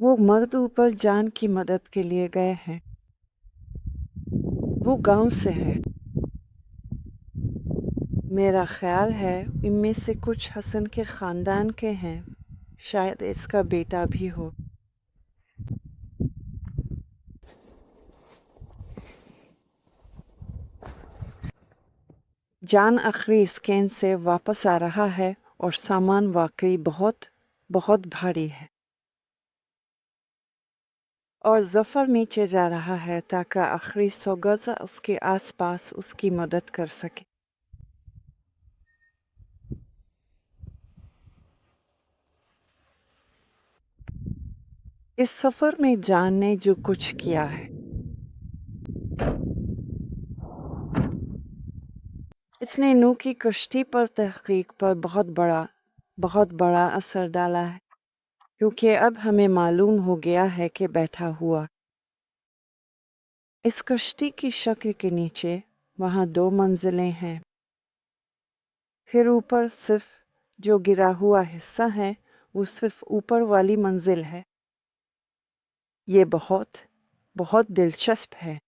وہ مرد اوپر جان کی مدد کے لیے گئے ہیں۔ وہ گاؤں سے ہے۔ میرا خیال ہے ان میں سے کچھ حسن کے خاندان کے ہیں، شاید اس کا بیٹا بھی ہو۔ جان آخری اسکین سے واپس آ رہا ہے اور سامان واقعی بہت بہت بھاری ہے۔ اور ظفر نیچے جا رہا ہے تاکہ آخری سوگزا اس کے آس پاس اس کی مدد کر سکے۔ اس سفر میں جان نے جو کچھ کیا ہے، اس نے نوح کی کشتی پر تحقیق پر بہت بڑا اثر ڈالا ہے، کیونکہ اب ہمیں معلوم ہو گیا ہے کہ بیٹھا ہوا اس کشتی کی شکل کے نیچے وہاں 2 منزلیں ہیں، پھر اوپر صرف جو گرا ہوا حصہ ہے وہ صرف اوپر والی منزل ہے۔ یہ بہت دلچسپ ہے۔